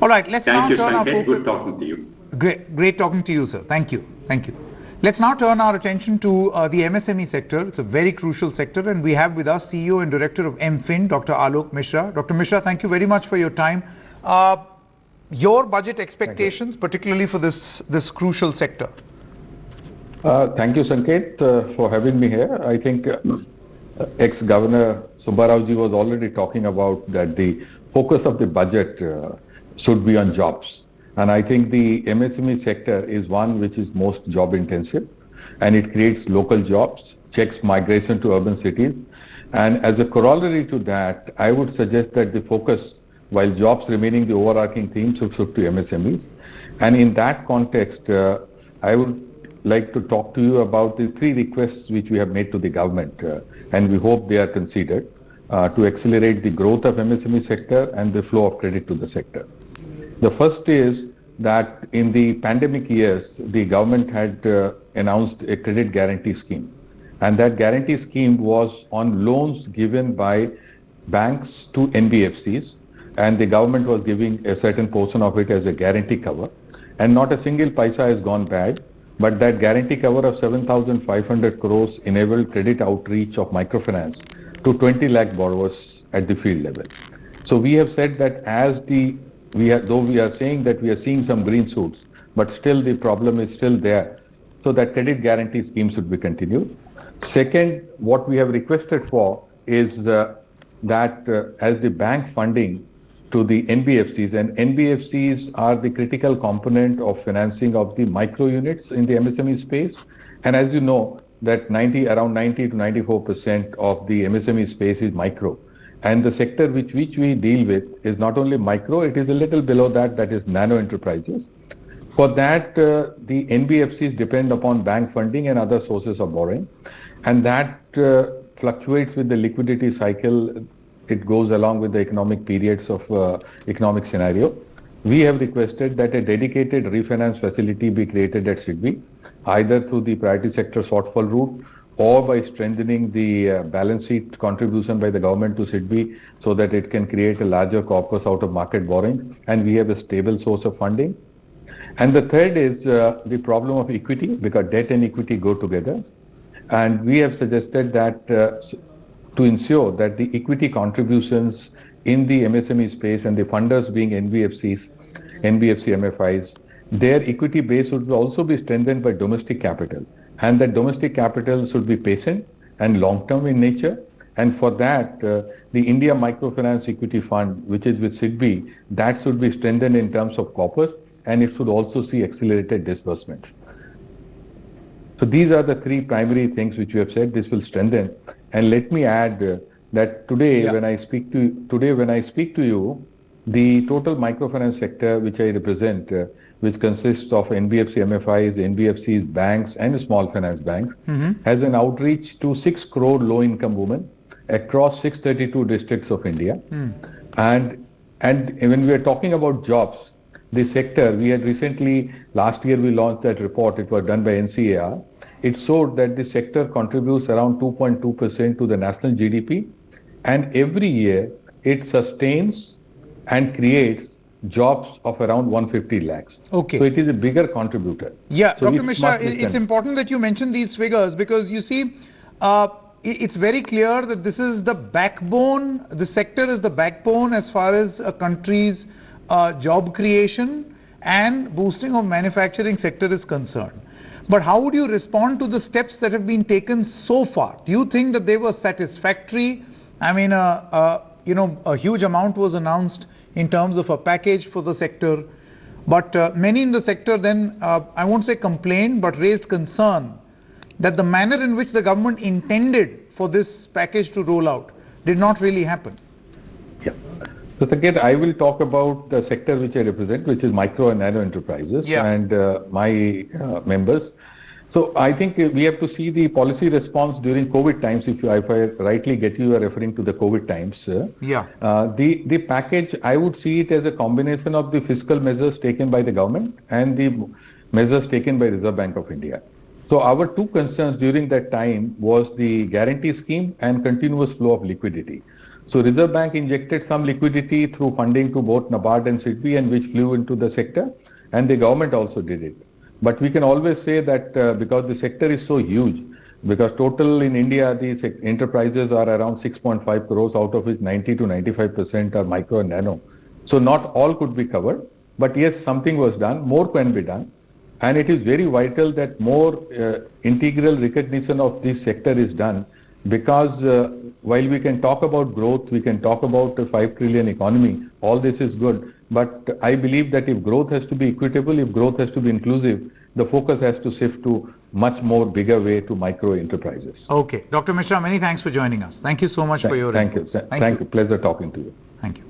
All right, let's now Thank you, turn our Sanket. focus. Good talking to you. Great talking to you, sir. Thank you. Let's now turn our attention to the MSME sector. It's a very crucial sector, and we have with us CEO and Director of MFIN, Dr. Alok Mishra. Dr. Mishra, thank you very much for your time. Your budget expectations, particularly for this crucial sector. Thank you, Sanket, for having me here. I think ex-Governor Subbarao ji was already talking about that the focus of the budget should be on jobs. And I think the MSME sector is one which is most job intensive, and it creates local jobs, checks migration to urban cities. And as a corollary to that, I would suggest that the focus, while jobs remaining the overarching theme, should shift to MSMEs. And in that context, I would like to talk to you about the 3 requests which we have made to the government, and we hope they are considered to accelerate the growth of MSME sector and the flow of credit to the sector. The first is that in the pandemic years, the government had announced a credit guarantee scheme, and that guarantee scheme was on loans given by banks to NBFCs, and the government was giving a certain portion of it as a guarantee cover, and not a single paisa has gone bad. But that guarantee cover of 7,500 crores enabled credit outreach of microfinance to 20 lakh borrowers at the field level. So we have said that though we are saying that we are seeing some green shoots, but still the problem is still there. So that credit guarantee scheme should be continued. Second, what we have requested for is that as the bank funding to the NBFCs, and NBFCs are the critical component of financing of the micro units in the MSME space. And as you know, that around 90 to 94% of the MSME space is micro. And the sector which we deal with is not only micro, it is a little below that is nano enterprises. For that, the NBFCs depend upon bank funding and other sources of borrowing. And that fluctuates with the liquidity cycle. It goes along with the economic periods of economic scenario. We have requested that a dedicated refinance facility be created at SIDBI, either through the priority sector shortfall route or by strengthening the balance sheet contribution by the government to SIDBI so that it can create a larger corpus out of market borrowing, and we have a stable source of funding. And the third is the problem of equity, because debt and equity go together. And we have suggested that to ensure that the equity contributions in the MSME space, and the funders being NBFCs, NBFC MFIs, their equity base would also be strengthened by domestic capital. And that domestic capital should be patient and long-term in nature. And for that, the India Microfinance Equity Fund, which is with SIDBI, that should be strengthened in terms of corpus, and it should also see accelerated disbursement. So these are the 3 primary things which we have said this will strengthen. And let me add that today, when I speak to you, the total microfinance sector which I represent, which consists of NBFC MFIs, NBFCs, banks, and small finance banks, has an outreach to 6 crore low-income women across 632 districts of India. And when we are talking about jobs, the sector, we had recently, last year we launched that report, it was done by NCAR. It showed that the sector contributes around 2.2% to the national GDP, and every year it sustains and creates jobs of around 150 lakhs. Okay. So it is a bigger contributor. Yeah, So Dr. Mishra, it's important that you mention these figures, because you see, it's very clear that this is the backbone, the sector is the backbone as far as a country's job creation and boosting of manufacturing sector is concerned. But how would you respond to the steps that have been taken so far? Do you think that they were satisfactory? I mean, a huge amount was announced in terms of a package for the sector, but many in the sector then, I won't say complained, but raised concern that the manner in which the government intended for this package to roll out did not really happen. Yeah. So Sanket, I will talk about the sector which I represent, which is micro and nano enterprises, and my members. So I think we have to see the policy response during COVID times. If I rightly get you are referring to the COVID times. The package, I would see it as a combination of the fiscal measures taken by the government and the measures taken by Reserve Bank of India. So our 2 concerns during that time was the guarantee scheme and continuous flow of liquidity. So Reserve Bank injected some liquidity through funding to both NABARD and SIDBI, and which flew into the sector, and the government also did it. But we can always say that because the sector is so huge, because total in India, these enterprises are around 6.5 crores, out of which 90 to 95% are micro and nano. So not all could be covered, but yes, something was done, more can be done. And it is very vital that more integral recognition of this sector is done, because while we can talk about growth, we can talk about a 5 trillion economy, all this is good. But I believe that if growth has to be equitable, if growth has to be inclusive, the focus has to shift to much more bigger way to micro enterprises. Okay. Dr. Mishra, many thanks for joining us. Thank you so much for your Thank you. inputs. Thank you. Pleasure talking to you. Thank you.